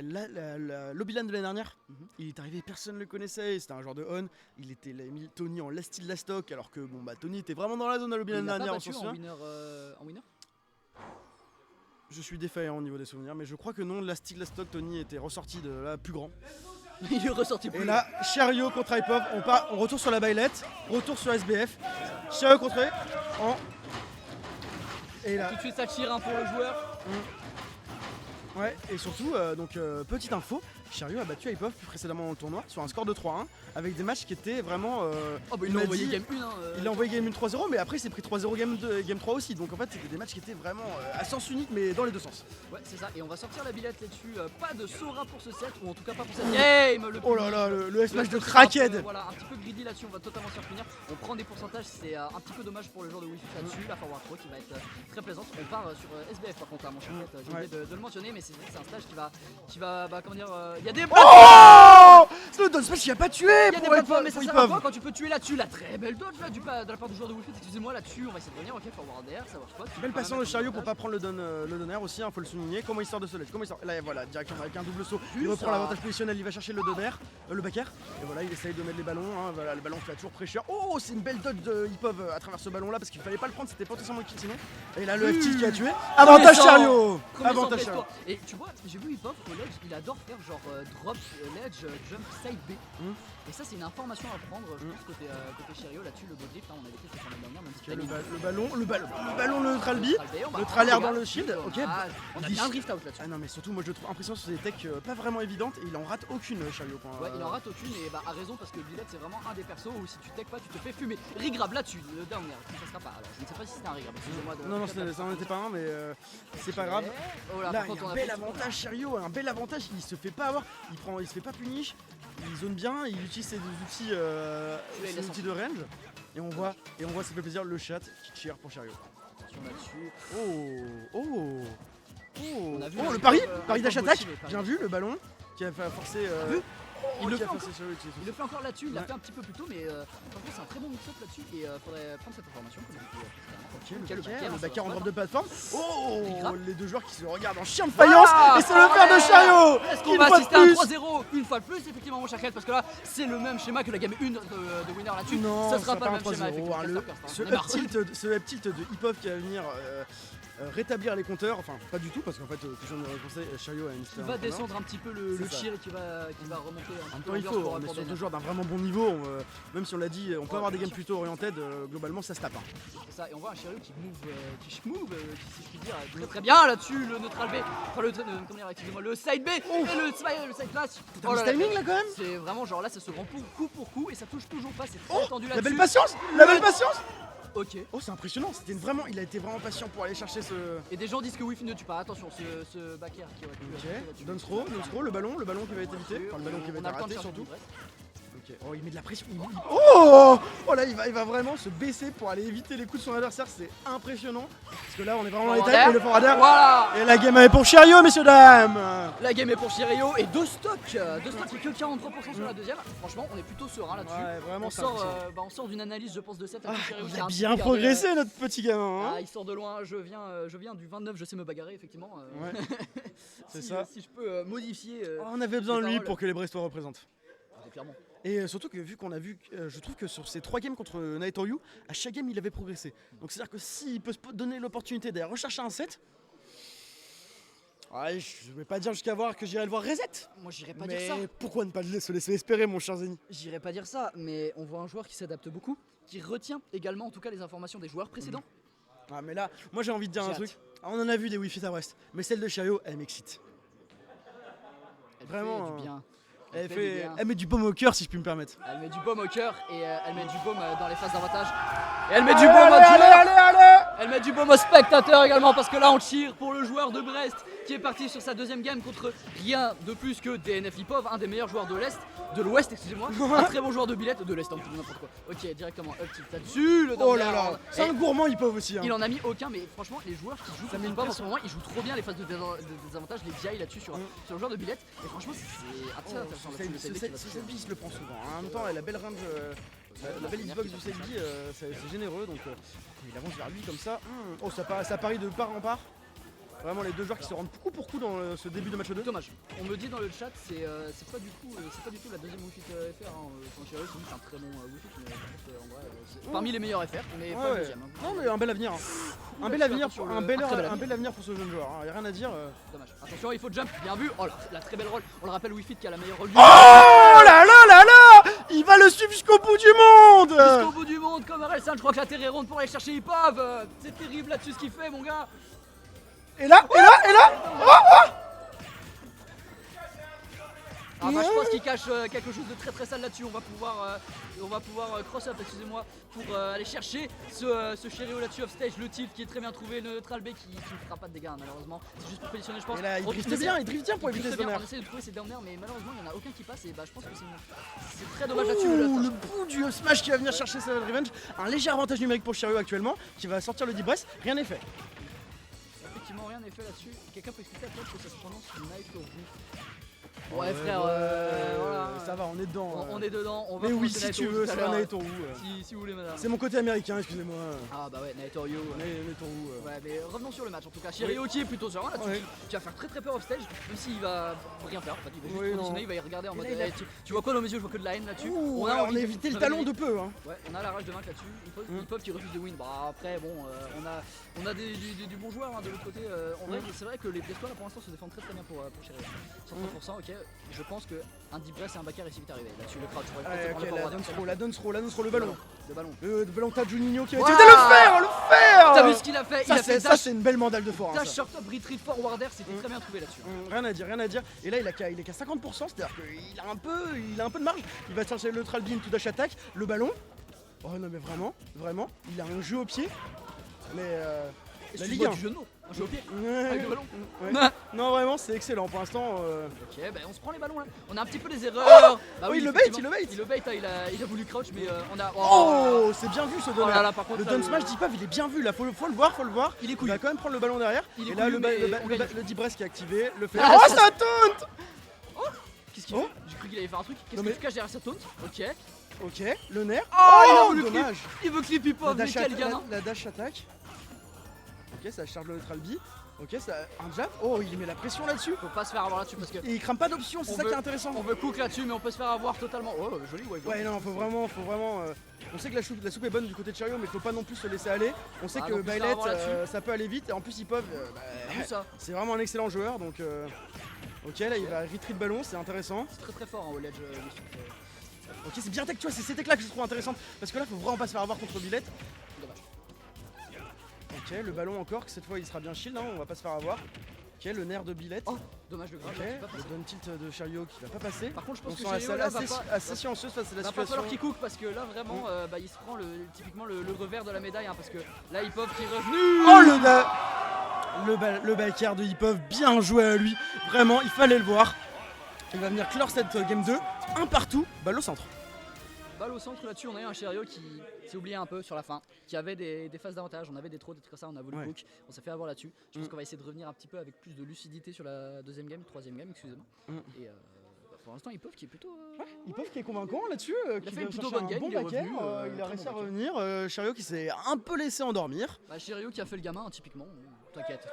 L'Obilan de l'année dernière, il est arrivé, personne ne le connaissait, c'était un joueur de On, il a mis Tony en last style last stock alors que bon bah Tony était vraiment dans la zone à l'Obilan de l'année dernière, on s'en souvient. En winner Je suis défaillant au niveau des souvenirs, mais je crois que non, last style last stock, Tony était ressorti de là plus grand. Il est ressorti plus. Et là, Chariot contre Ipov, on retourne sur la bailette, retour sur SBF, Chariot contre et là. Tout de suite ça tire pour le joueur. Ouais, et surtout, petite info, Chariot a battu Ipov plus précédemment dans le tournoi sur un score de 3-1 avec des matchs qui étaient vraiment. Il l'a envoyé game 1. Il a envoyé game 1 3-0, mais après il s'est pris 3-0 game 3 aussi. Donc en fait, c'était des matchs qui étaient vraiment à sens unique, mais dans les deux sens. Ouais, c'est ça. Et on va sortir la billette là-dessus. Pas de Sora pour ce set, ou en tout cas pas pour cette game. Oh là là, le S-Match de Crackhead. Voilà, un petit peu greedy là-dessus, on va totalement s'y revenir. On prend des pourcentages, c'est un petit peu dommage pour le joueur de Wi-Fi là-dessus. La forward throw qui va être très plaisante. On part sur SBF par contre, mon cher Fred. J'ai oublié de le mentionner, mais c'est vrai que c'est un stage qui va comment dire. Il y a des C'est le dodge smash qui a pas tué. Il y a des plateformes, mais ça sert à quoi quand tu peux tuer là-dessus. La très belle dodge là de la part du joueur de Wi-Fi. Excusez-moi là-dessus, on va essayer de revenir. Ok, forward air, savoir quoi. Belle patience de Chariot pour pas prendre le donner aussi, faut le souligner. Comment il sort de ce ledge, là voilà, directement avec un double saut, il reprend l'avantage positionnel, il va chercher le donner, le back air. Et voilà, il essaye de mettre les ballons, voilà, le ballon fait toujours pressure. Oh, c'est une belle dodge de Ipov à travers ce ballon là parce qu'il fallait pas le prendre, c'était potentiellement kill sinon. Et là le F-tilt qui a tué. Avantage Chariot. Avantage Chariot. Et tu vois, j'ai vu Ipov au ledge, il adore faire genre drop ledge, jump side B. Et ça c'est une information à prendre, je pense côté Chariot là-dessus, le bot drift, on avait fait sur l'année dernière, même si le ballon neutral B, neutral air dans le shield, ok. On a bien un drift out là-dessus. Ah non mais surtout moi je le trouve impressionnant sur des techs pas vraiment évidentes et il en rate aucune Chariot. Ouais, il en rate aucune et à raison parce que Billet c'est vraiment un des persos où si tu tech pas tu te fais fumer. Rigrab là-dessus, le dernier, ça sera pas. Alors je ne sais pas si c'était un rigrab, excusez-moi. Non, ça n'en était pas un, mais c'est pas grave. Oh là, il y a un bel avantage Chariot, un bel avantage, il se fait pas avoir, il se fait pas punish, il zone bien, il utilise ses outils, de range. Et on voit, ça fait plaisir, le chat qui cheer pour Chariot. Attention là-dessus. Oh, le pari dash attack, bien vu, le ballon qui a forcé. Il le fait encore là-dessus, il l'a fait un petit peu plus tôt, mais franchement c'est un très bon mix-up là-dessus et il faudrait prendre cette information. Le back air en drop de plateforme. Oh, les deux joueurs qui se regardent en chien de faïence et c'est le père de Chariot. Est-ce qu'on va assister à un 3-0 une fois de plus effectivement mon cher Kel, parce que là c'est le même schéma que la game 1 de winner là-dessus. Non, ça sera pas le même schéma effectivement. Ce up tilt de Ipov qui va venir rétablir les compteurs, enfin pas du tout parce qu'en fait Fusion de conseil, Chariot a une qui va descendre un petit peu le cheer et qui va remonter un peu. Il faut, on est sur deux joueurs d'un vraiment bon niveau, même si on l'a dit, on peut avoir des games plutôt oriented, globalement ça se tape. C'est ça, et on voit un Chariot qui move, si je puis dire, très bien là-dessus, le neutral B, enfin le side B et le side class. T'as le timing là quand même. C'est vraiment genre là ça se rend coup pour coup et ça touche toujours pas, c'est très tendu là-dessus. La belle patience. Ok. Oh c'est impressionnant, il a été vraiment patient pour aller chercher ce. Et des gens disent que Wi-Fi ne tue pas, attention ce back air qui aurait pu. Down throw, le ballon qui va être évité, enfin le ballon qui va être raté surtout. Ok, oh il met de la pression. Oh là il va vraiment se baisser pour aller éviter les coups de son adversaire, c'est impressionnant. Parce que là on est vraiment dans les tailles et le forward air. Voilà. Et la game est pour Chariot messieurs dames. La game est pour Chariot et deux stocks, il n'y a que 43% sur la deuxième. Franchement on est plutôt serein là-dessus. Ouais, vraiment on sort d'une analyse je pense de 7 avec Chariot. Il a bien progressé notre petit gamin. Il sort de loin, je viens du 29, je sais me bagarrer effectivement. Ouais. C'est ça. Si je peux modifier. On avait besoin de lui pour que les Brestois représentent. Clairement. Et surtout que vu qu'on a vu, je trouve que sur ces 3 games contre Naitoru, à chaque game il avait progressé. Donc c'est à dire que s'il peut se donner l'opportunité d'aller rechercher un set, je vais pas dire jusqu'à voir que j'irai le voir reset. Moi j'irai pas dire ça. Mais pourquoi ne pas se laisser espérer mon cher Zeni? J'irai pas dire ça, mais on voit un joueur qui s'adapte beaucoup, qui retient également en tout cas les informations des joueurs précédents. Ah mais là, moi j'ai envie de dire un truc. On en a vu des Wi-Fi à Brest, mais celle de Chariot, elle m'excite. Vraiment. Du bien. Elle met du baume au cœur si je puis me permettre. Elle met du baume au cœur et elle met du baume dans les phases d'avantage. Et elle met du baume au joueur. Elle met du baume au spectateur également parce que là on cheer pour le joueur de Brest qui est parti sur sa deuxième game contre rien de plus que DNF Ipov, un des meilleurs joueurs de l'Ouest, excusez-moi, un très bon joueur de Billet, de l'Est, n'importe quoi. Ok, directement up tilt là-dessus, le oh là là, c'est un gourmand Ipov aussi. Il en a mis aucun, mais franchement les joueurs qui jouent comme Ipov en ce moment, ils jouent trop bien les phases de désavantage, les DI là-dessus sur le joueur de Billet. Et franchement c'est assez intéressant. Ce Selby se le prend souvent. En même temps, la belle range, la belle hitbox du Selby, c'est généreux. Donc il avance vers lui comme ça. Oh, ça parie de part en part. Vraiment les deux joueurs qui se rendent coup pour coup dans ce début de match 2. Dommage. On me dit dans le chat, c'est pas du tout la deuxième Wi-Fi FR. Enfin, Chariot, c'est un très bon Wi-Fi, mais par contre, en vrai, c'est parmi les meilleurs FR, mais pas le deuxième. Non, mais un bel avenir. Un bel avenir pour ce jeune joueur. Y'a rien à dire. Dommage. Attention, il faut jump, bien vu. Oh la très belle roll. On le rappelle, Wi-Fi qui a la meilleure roll. Oh là là là là! Il va le suivre jusqu'au bout du monde! Jusqu'au bout du monde, comme Orelsan. Je crois que la terre est ronde pour aller chercher Ipov. C'est terrible là-dessus ce qu'il fait, mon gars. Et là, Ah bah je pense qu'il cache quelque chose de très très sale là-dessus. On va pouvoir cross up, excusez-moi, pour aller chercher ce Chariot là-dessus off stage, le tilt qui est très bien trouvé, le neutral B qui ne fera pas de dégâts malheureusement. C'est juste pour positionner je pense. Et là il drift bien pour éviter ce down air. On essaie de trouver ces down air mais malheureusement il n'y en a aucun qui passe et bah je pense que c'est très dommage là-dessus. Le bout du smash qui va venir chercher sa revenge. Un léger avantage numérique pour Chariot actuellement qui va sortir le deep breath, rien n'est fait. Effectivement rien n'est fait là-dessus. Quelqu'un peut expliquer à toi que ça se prononce Naito. Ouais frère, voilà. Ça va, on est dedans. On est dedans, on va. Mais oui, si tu veux, c'est un Naito. Si vous voulez, madame. C'est mon côté américain, excusez-moi. Ah bah ouais, Naito. Naito. Ouais, mais revenons sur le match en tout cas. Chariot qui est plutôt serein là, tu vas faire très très peur off stage, même s'il va rien faire. En fait, il va juste positionner, il va y regarder en mode. Tu vois quoi dans mes yeux? Je vois que de la haine là-dessus. On a évité le talon de peu. Ouais, on a la rage de vaincre là-dessus. Ipov qui refuse de win. Bah après, bon, on a du bon joueur de l'autre côté. C'est vrai que les Pièstois là pour l'instant se défendent très très bien pour Chariot. 130%, ok. Je pense qu'un deep breath et un back air ici vite arrivé. Là-dessus, le crouch pourrait la dance throw, le ballon. Le ballon t'as Juninho qui va essayer de le faire. T'as vu ce qu'il a fait? Ça c'est une belle mandale de fort. Dash, short up, retreat, forward air, c'était très bien trouvé là-dessus. Rien à dire. Et là il est qu'à 50%, c'est-à-dire qu'il a un peu de marge. Il va chercher le neutral beam to dash attack, le ballon. Oh non mais vraiment, il a un jeu au pied. Mais la Ligue 1. Un jeu au pied avec le ballon. Non vraiment c'est excellent pour l'instant. Ok bah on se prend les ballons là. On a un petit peu des erreurs. Bah oui, il le bait. Il a voulu crouch mais on a. Oh c'est bien vu ce down air. Contre, le down smash d'Ipov il est bien vu là, faut le voir. Il est cool. Il va quand même prendre le ballon derrière. Et là le deep breath qui est activé, le fait. Oh ça taunt. Qu'est-ce qu'il fait? J'ai cru qu'il allait faire un truc. Qu'est-ce que tu caches derrière sa taunt? Ok, le nerf. Oh dommage. Il veut clip Ipov, mais quel gamin. La dash attack. Ok, ça charge le neutral B. Ok, ça un jab. Oh, il met la pression là-dessus. Faut pas se faire avoir là-dessus parce que. Et il crame pas d'options, c'est ça qui est intéressant. On veut cook là-dessus, mais on peut se faire avoir totalement. Oh, joli, ouais, non, faut vraiment. On sait que la soupe est bonne du côté de Chariot, mais faut pas non plus se laisser aller. On sait que Bailet, ça peut aller vite. Et en plus, Ipov, c'est vraiment un excellent joueur. Donc, ok, là, il va retreat ballon, c'est intéressant. C'est très très fort au ledge. Ok, c'est bien tech, tu vois, c'est ces techs là que je trouve intéressante. Parce que là, faut vraiment pas se faire avoir contre Billette. Dommage. Ok, le ballon encore, que cette fois il sera bien shield, hein, on va pas se faire avoir. Ok, le nerf de Billette. Oh, dommage le grave. Ok, le down tilt de Chariot qui va pas passer. Par contre, je pense que Chariot assez silencieuse face à la situation. Il va pas falloir qu'il cook parce que là vraiment, il se prend typiquement le revers de la médaille. Hein, parce que là, Ipov qui est revenu. Oh le back air de Ipov, bien joué à lui. Vraiment, il fallait le voir. Il va venir clore cette game 2. Un partout, balle au centre. Balle au centre là-dessus, on a eu un Chariot qui s'est oublié un peu sur la fin, qui avait des phases d'avantage, on avait des trucs comme ça, on a voulu cook, on s'est fait avoir là-dessus. Je pense qu'on va essayer de revenir un petit peu avec plus de lucidité sur la troisième game, excusez-moi. Et pour l'instant, Ipov qui est plutôt. Ipov qui est convaincant là-dessus, il a fait une plutôt bonne game, il a réussi à revenir. Chariot qui s'est un peu laissé endormir. Bah, Chariot qui a fait le gamin, typiquement. T'inquiète.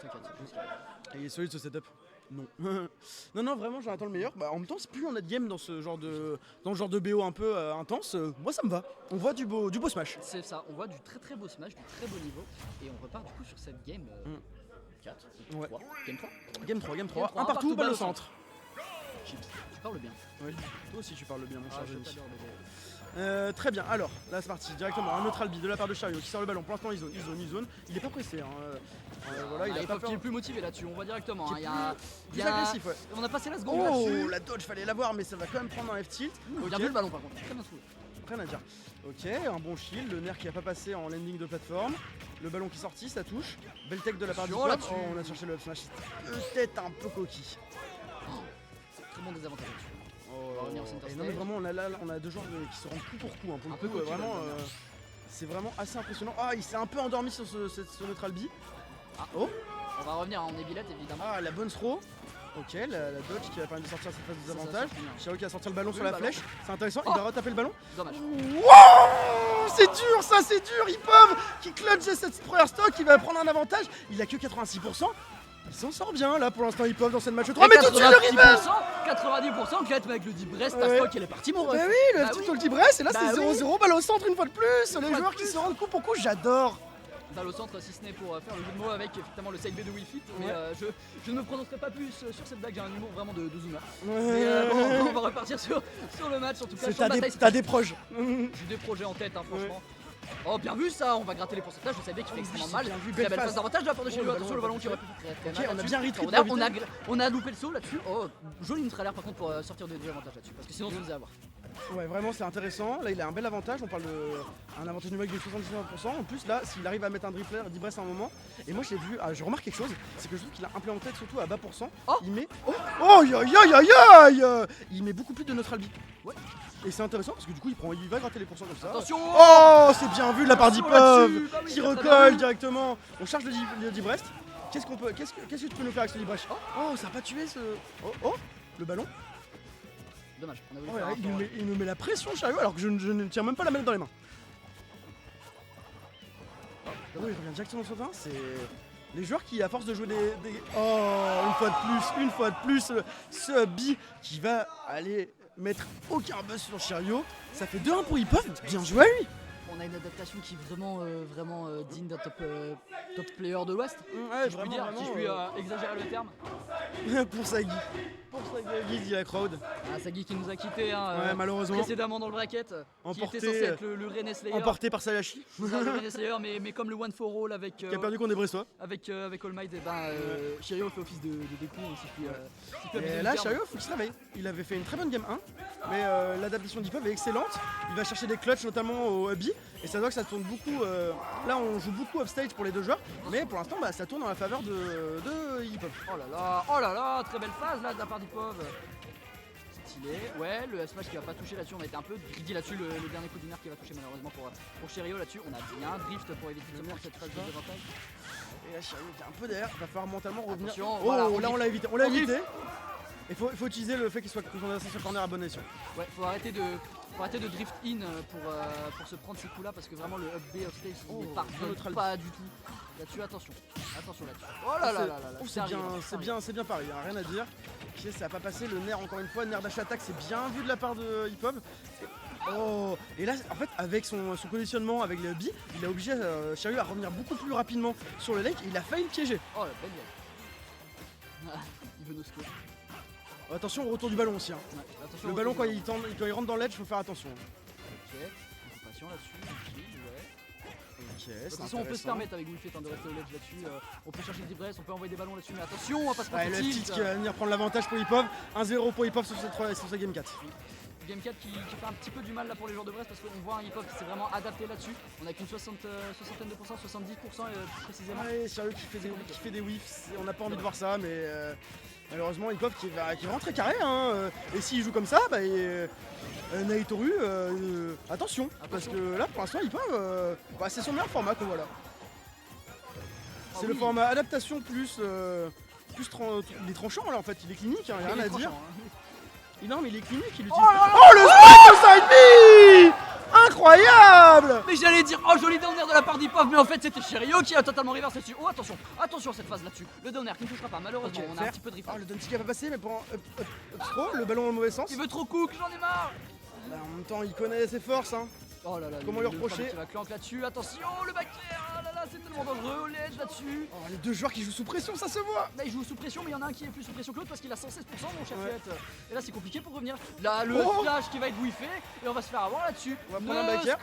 Et il est solide ce setup. Non. non, vraiment, j'attends le meilleur. Bah, en même temps, plus on a de game dans ce genre de BO un peu intense, moi ça me va. On voit du beau smash. C'est ça, on voit du très très beau smash, du très beau niveau. Et on repart du coup sur cette game 4, 3, game 3. Game 3. Un partout, balle au centre. Chips, tu parles bien. Oui, toi aussi tu parles bien, mon cher Jémy. Très bien, alors là c'est parti, directement un neutral B de la part de Chariot qui sort le ballon. Pour l'instant il zone. Il est pas pressé. Voilà, il a pas peur. Il est plus motivé là-dessus, on voit directement. Plus agressif, ouais. On a passé la seconde là-dessus. La dodge, fallait l'avoir, mais ça va quand même prendre un F-tilt. Bien vu le ballon par contre, très bien trouvé. Rien à dire. Ok, un bon shield, le nerf qui a pas passé en landing de plateforme. Le ballon qui est sorti, ça touche. Belle tech de la part du club. Oh, on a cherché le up smash. Peut-être un peu coquille. Très bon désavantage là-dessus. Non mais vraiment on a deux joueurs qui se rendent coup pour coup, hein, pour le coup, vraiment c'est vraiment assez impressionnant. Ah, il s'est un peu endormi sur ce neutral B. On va revenir, on est Billette évidemment. Ah, la bonne throw. Ok, la dodge qui va permettre de sortir cette phase de désavantage. Chariot qui va sortir le ballon sur la flèche, c'est intéressant, il va retaper le ballon. Dommage. Wow, c'est dur ça, c'est dur. Ipov qui clutch cette première stock, il va prendre un avantage. Il a que 86%. Il s'en sort bien là pour l'instant Hip-Hop dans cette match 3. Et Mais tout de suite le rematch. 90% Klett avec le deep Brest, ta stock elle est partie mon ref. Bah oui, le petit ulti Brest, et là Bah c'est oui. 0-0, balle au centre une fois de plus. fois Les de joueurs qui plus. se rendent coup pour coup, j'adore. Balle au centre si ce n'est pour faire le jeu de mots avec effectivement le side B de Will Fit. Mais Ouais. je ne me prononcerai pas plus sur cette blague, j'ai un humour vraiment de zoomer. Ouais. Mais bon, on va repartir sur le match en tout cas. T'as des proches. J'ai des projets en tête franchement. Oh bien vu ça, on va gratter les pourcentages, je savais qu'il fait extrêmement mal. bien vu, Très belle belle phase. passe d'avantage de la part de chez Oh, lui, le attention le ballon ballon qui aurait pu faire très Ok, mal on a là-dessus. bien retweet On a loupé le saut là-dessus. Oh, joli neutralaire par contre pour sortir des avantages là-dessus, parce que sinon on se faisait avoir. Ouais, vraiment c'est intéressant. Là il a un bel avantage, on parle d'un avantage numérique de 79%. En plus là, s'il arrive à mettre un dribbler, d'Ibrest à un moment. Et moi j'ai vu, je remarque quelque chose, c'est que je trouve qu'il a implémenté surtout à bas pourcent. Oh. Il met. Oh aïe aïe aïe aïe. Il met beaucoup plus de neutral B. Ouais. Et c'est intéressant parce que du coup il va gratter les pourcents comme ça. Attention. Oh c'est bien vu de la part Attention d'Hip-Hop là-dessus. Bah oui, qui très bien recolle vu. directement. On charge le d'Ibrest. Qu'est-ce que tu peux nous faire avec ce Librech? Oh ça a pas tué ce. Oh le ballon. Dommage, on a voulu Oh faire là, un tour, il nous met la pression Chariot alors que je ne tiens même pas la manette dans les mains. Oh il revient directement sur le terrain, c'est les joueurs qui à force de jouer des... Oh une fois de plus ce B qui va aller mettre aucun buzz sur Chariot. Ça fait 2-1 pour Hip-Hop, bien joué à lui. On a une adaptation qui est vraiment digne d'un top player de l'Ouest. Ouais, Si je puis dire, si je puis exagérer le terme. pour Sagi. Pour Sagi, dit la crowd. Ah, Sagi qui nous a quitté Ouais, malheureusement. précédemment dans le bracket, Emporté, qui était censé être le Rennes Slayer. Emporté par Salachi, C'est ça, le Rennes Slayer, mais comme le One for All avec qui a perdu contre des Brestois. avec All Might, et Chariot fait office de découp, si je puis abuser Et du là, terme. Chariot, faut qu'il se réveille. Il avait fait une très bonne game 1, mais l'adaptation d'Hip-Hop est excellente. Il va chercher des clutches, notamment au hubby, et ça voit que ça tourne beaucoup. Là, on joue beaucoup offstage pour les deux joueurs, mais pour l'instant, ça tourne en la faveur de Hip-Hop. Oh là là, très belle phase là de la part d'Hip-Hop. Stylé, ouais, le smash qui va pas toucher là-dessus, on a été un peu greedy là-dessus, le dernier coup d'inner qui va toucher malheureusement pour Chariot là-dessus. On a bien drift pour éviter de se prendre cette phase de désavantage. Et là, Chariot qui est un peu derrière, il va falloir mentalement revenir. Attention, Oh, voilà, là, on l'a évité. On On l'a drift. évité. Il faut utiliser le fait qu'il soit que son adversaire soit corner à bonne escient. Ouais, faut arrêter de drift in pour se prendre ces coups là parce que vraiment le up B of stage il Oh, pardonne neutral. pas du tout. Là-dessus, attention là-dessus. Oh là là là là, Oh, c'est bien pareil, hein, rien à dire. Ok, ça a pas passé, le nerf encore une fois, nerf dash attack, c'est bien vu de la part de Hip-Hop. Oh, et là en fait avec son conditionnement avec le B, il a obligé Chariot à revenir beaucoup plus rapidement sur le lake et il a failli le piéger. Oh la belle gueule. Il veut nos scores. Attention au retour du ballon aussi. Hein. Ouais, attention Le au ballon retour quand il rentre dans l'edge, faut faire attention. Ok, occupation là-dessus, tranquille, ouais. Ok, De c'est toute façon, on peut se intéressant. permettre avec Wi-Fi de rester au ledge là-dessus. On peut chercher des braises, on peut envoyer des ballons là-dessus, mais attention, on va pas se prendre Ouais, le au petit tilt. qui va venir prendre l'avantage pour Hip-Hop. 1-0 pour Hip-Hop sur cette game 4. Game 4 qui fait un petit peu du mal là pour les joueurs de Brest parce qu'on voit un hip-hop qui s'est vraiment adapté là-dessus. On a qu'une soixantaine de pourcents, 70% précisément. Ouais, Chariot qui fait des whiffs, on n'a pas envie de voir ça, mais malheureusement Hip-Hop qui rentre très carré. Hein, et s'il joue comme ça, Naitoru, attention, parce que là pour l'instant Hip-Hop, c'est son meilleur format que voilà. C'est le format adaptation plus il est tranchant là en fait, il est clinique, hein, y a rien à dire. Non mais il est clinique, il utilise. Oh le spike de side B, incroyable. Mais j'allais dire, oh joli downer de la part d'Hip-Hop, mais en fait c'était Chariot qui a totalement reversé dessus. Oh attention cette phase là-dessus. Le downer qui ne touchera pas, malheureusement, Ok, on a un petit peu de drift. Ah, le Dante qui va pas passer, mais pour un up throw, le ballon dans le mauvais sens. Il veut trop cook, j'en ai marre. Bah, en même temps, il connaît ses forces. Hein. Oh là là, Comment lui reprocher? Il va clank là-dessus, attention, le back air, oh là là, c'est tellement dangereux, au ledge là-dessus. Oh, les deux joueurs qui jouent sous pression, ça se voit. Là il joue sous pression, mais il y en a un qui est plus sous pression que l'autre parce qu'il a 116% mon cher Ouais. Fiat. Et là c'est compliqué pour revenir. Là le flash qui va être bouffé et on va se faire avoir là-dessus. On va prendre un back air.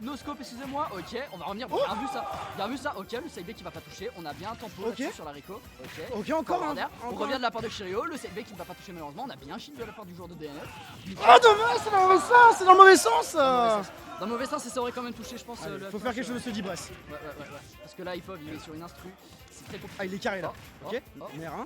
No scope, excusez-moi. Ok, on va revenir. Bien vu ça. Ok, le side B qui va pas toucher. On a bien un tempo Ok. là-dessus sur la Rico. Ok. Ok, encore un. On revient de la part de Chariot. Le side B qui ne va pas toucher malheureusement. On a bien shield de la part du joueur de DNF. Oh dommage, c'est dans le mauvais sens, c'est dans le mauvais sens. Dans le mauvais sens, et ça aurait quand même touché, je pense. Allez, le faut flash, faire quelque chose de ce Dibress. Ouais. Parce que là, Hip-Hop, il est sur une instru. C'est très compliqué. Ah, il est carré là. Oh, Ok, oh. mer 1.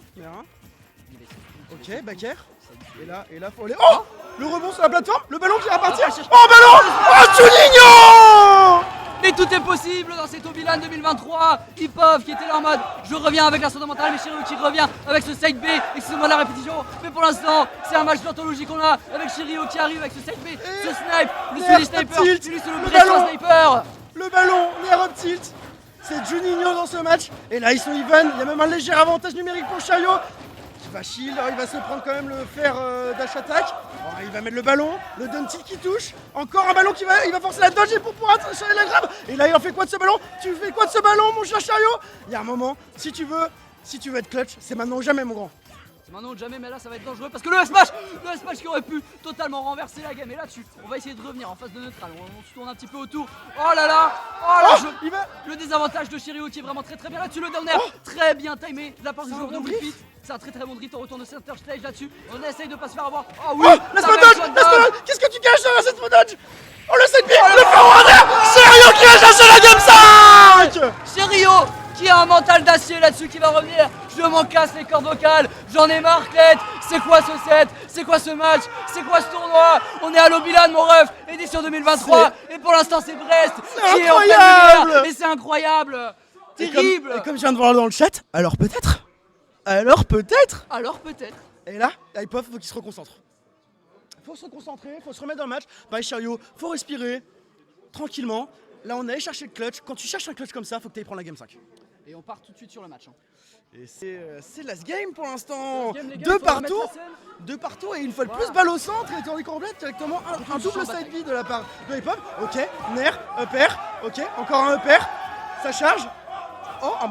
Il est- Ok, back air. Ça y est. Et là, faut aller. Oh, le rebond sur la plateforme, le ballon qui va partir. Ah, Oh, ballon. Oh, Juninho. Mais tout est possible dans cette Obilan 2023. Hip-Hop qui était là en mode je reviens avec la sonde mentale, mais Chariot qui revient avec ce side B. Excusez-moi de la répétition, mais pour l'instant, c'est un match d'anthologie qu'on a avec Chariot qui arrive avec ce side B, ce snipe, le Swedish Sniper, tilt, lui c'est le le Brestois ballon. Sniper. Le ballon, nerf up tilt. c'est Juninho dans ce match. Et là ils sont even, il y a même un léger avantage numérique pour Chariot. Qui va shield, il va se prendre quand même le fer dash attack. Oh, il va mettre le ballon, le Duntil qui touche. Encore un ballon il va forcer la dodge et pour pouvoir attraper la grab. Et là il en fait quoi de ce ballon? Tu fais quoi de ce ballon mon cher Chariot? Il y a un moment, si tu veux être clutch, c'est maintenant ou jamais mon grand. C'est maintenant ou jamais, mais là ça va être dangereux parce que le S-Smash qui aurait pu totalement renverser la game. Et là-dessus, on va essayer de revenir en phase de neutral. On se tourne un petit peu autour. Oh là là, le désavantage de Chariot qui est vraiment très bien là-dessus. Le down air, très bien timé de la part du joueur de Wii Fit. C'est un très bon drift, on retourne au center stage là-dessus. On essaye de pas se faire avoir. Oh oui, laisse-moi dodge. Qu'est-ce que tu caches là, cette dodge? Oh le side B, le forward, Chariot qui va chercher la game 5. Chariot qui a un mental d'acier là-dessus qui va revenir. Je m'en casse les cordes vocales, j'en ai marre Clette. C'est quoi ce set? C'est quoi ce match? C'est quoi ce tournoi? On est à l'Obilan mon ref, édition 2023. Et pour l'instant c'est Brest qui est en pleine lumière. Et c'est incroyable. Terrible. Et comme je viens de voir dans le chat, alors peut-être. Alors peut-être. Et là, Hypov, faut qu'il se reconcentre. Faut se concentrer, faut se remettre dans le match. Pareil Chariot, faut respirer tranquillement. Là on est allé chercher le clutch. Quand tu cherches un clutch comme ça, faut que tu ailles prendre la game 5. Et on part tout de suite sur le match. Et c'est last game pour l'instant. Deux partout et une fois de plus balle au centre et tournée complète directement un double side B de la part de Hypov. Ok, Nair, up air, ok, encore un up air, ça charge. Oh, un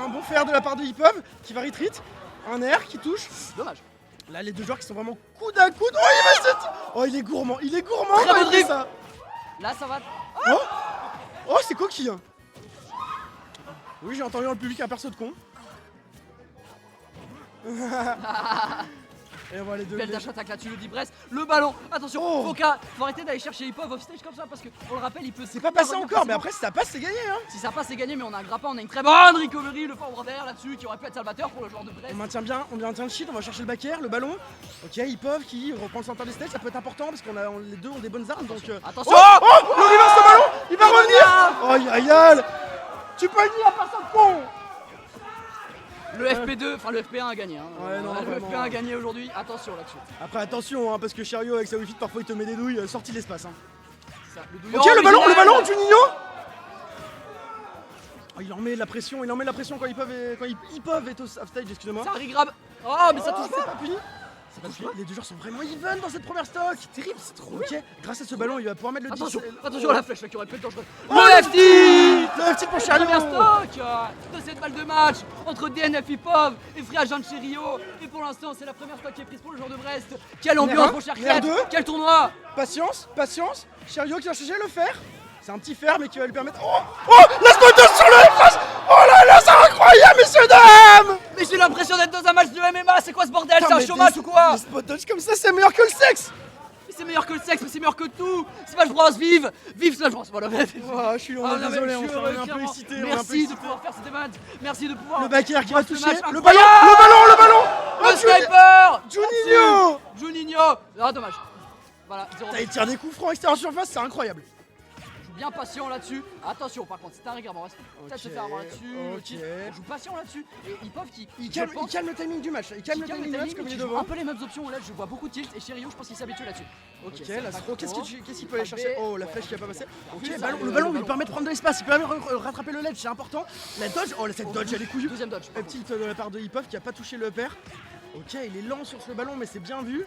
bon fer de la part de Hypov qui va retreat. Un air qui touche. Dommage. Là les deux joueurs qui sont vraiment coude à coude. Oh il est gourmand, Très quand bon il fait ça. Là ça va. Oh c'est coquille. Oui j'ai entendu dans le public un perso de con. Et on voit les deux. Belle dash attaque là-dessus, le dit Brest. Le ballon, attention, Foka, faut arrêter d'aller chercher Hypov off stage comme ça parce que on le rappelle, il peut. C'est pas passé encore, mais après si ça passe c'est gagné hein. Si ça passe c'est gagné, mais on a un grappin, on a une très bonne recovery, le forward derrière là-dessus qui aurait pu être salvateur pour le joueur de Brest. On maintient bien le shield, on va chercher le back air, le ballon. Ok, Hypov qui reprend le centre des stages, ça peut être important parce les deux ont des bonnes armes donc. Attention. Le reverse de ballon, il va revenir. Oh Yayal, tu peux le dire, personne de con. Le FP2, enfin le FP1 a gagné. Ouais, non, le vraiment. FP1 a gagné aujourd'hui, attention là-dessus. Après attention parce que Chariot avec sa Wi-Fi parfois il te met des douilles sorti de l'espace. Ok, le ballon, Juninho. Oh, il en met de la pression quand Hypov est au stage, excusez-moi. Ça regrab. Oh mais ça touche C'est pas. pas puni. Les deux joueurs sont vraiment even dans cette première stock. C'est terrible, c'est trop bien. Grâce à ce ballon, il va pouvoir mettre le Attention à la flèche là qui aurait pu être dangereuse. Le FT FT pour Chariot. Première stock de cette balle de match entre DNF Hypov et Free Agent Chariot. Et pour l'instant, c'est la première stock qui est prise pour le joueur de Brest. Quelle ambiance mon cher Clette. Quel tournoi. Patience. Chariot qui va chercher le fer. C'est un petit fer mais qui va lui permettre. Oh la spot dodge sur le F. Oh là, c'est incroyable, messieurs dames. Mais j'ai l'impression d'être dans un match de MMA. C'est quoi ce bordel? C'est un chômage ou quoi? Les spot dodge comme ça, c'est meilleur que le sexe. C'est meilleur que le sexe, mais c'est meilleur que tout. Smash Bros, vive Smash Bros. Voilà. Je suis désolé, on est un peu excité. Merci de pouvoir faire cette match. Merci de pouvoir. Le back air qui va toucher. Le ballon. Le sniper. Juninho. Ah dommage. Voilà. Il tire des coups francs extérieur surface, c'est incroyable. Bien patient là-dessus. Attention par contre, c'est un regard, on va peut-être se faire avoir là-dessus. On joue patient là-dessus. Et Hypov qui calme le timing du match. Il calme le timing du match comme il est devant. Un peu les mêmes options. Là, je vois beaucoup de tilt. Et Chariot, je pense qu'il s'habitue là-dessus. Ok, qu'est-ce qu'il peut aller chercher? Oh, la flèche qui a pas passé. Ok, le ballon lui permet de prendre de l'espace. Il permet de rattraper le ledge, c'est important. La dodge, cette dodge, elle est couillue. Deuxième dodge. Petite de la part de Hypov qui a pas touché le pair. Ok, il est lent sur ce ballon, mais c'est bien vu.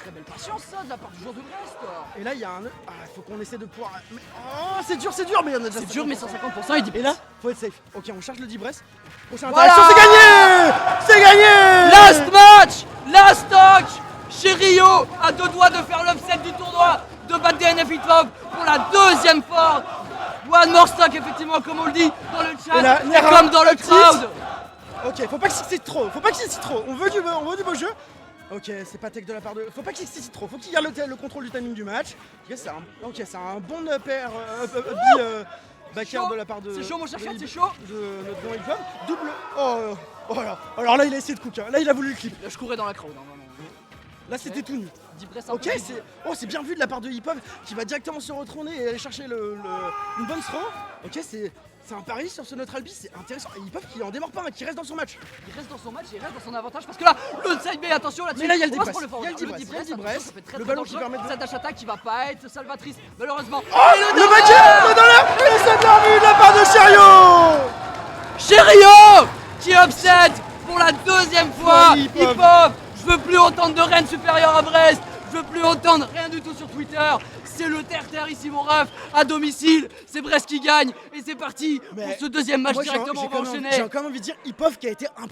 Très belle patience ça de la part du joueur de Brest. Et là il y a un. Il faut qu'on essaie de pouvoir. Oh c'est dur mais on a déjà. C'est dur mais 150% il dit. Et là, faut être safe. Ok, on charge le D-Brest. Prochaine interaction, c'est gagné. Last stock. Chariot à deux doigts de faire l'upset du tournoi, de battre DNF Hypov pour la deuxième fois. One more stock effectivement comme on le dit dans le chat et comme dans le crowd. Ok, faut pas que c'est trop. On veut du beau jeu. Ok, c'est pas tech de la part de. Faut pas qu'il s'excite trop, faut qu'il garde le contrôle du timing du match. Ok, c'est un bon pair backer de la part de. C'est chaud mon cher Chat, c'est chaud. De notre bon Hypov. Double. Oh là. Alors là il a essayé de cook. Là il a voulu le clip. Là je courais dans la crowd. Là c'était tout nu. Ok, c'est bien vu de la part de Hypov qui va directement se retourner et aller chercher une bonne throw. Ok, C'est un pari sur ce neutral B, c'est intéressant. Et ils peuvent qu'il en démarre pas, hein, qu'il reste dans son match. Il reste dans son match, il reste dans son avantage parce que là, le side B, attention là-dessus. Mais là, il y a le on va se D-press. prendre Il y a le forward. D-press, attention, D-press. ça fait très, Le très ballon qui dangereux. permet de- Cette dash attaque qui va pas être salvatrice, malheureusement. Oh, le backer, le donneur, et c'est bien vu de la part de Cherio. Cherio qui upset pour la deuxième fois. Oui, Hip-Hop. Hip-Hop, je veux plus entendre de Rennes supérieure à Brest. Je veux plus entendre rien du tout sur Twitter. C'est le terre-terre ici, mon ref, à domicile. C'est Brest qui gagne. Et c'est parti Mais pour ce deuxième match moi, j'ai directement. On va quand même- enchaîner. j'ai quand même envie de dire Hip-Hop qui a été un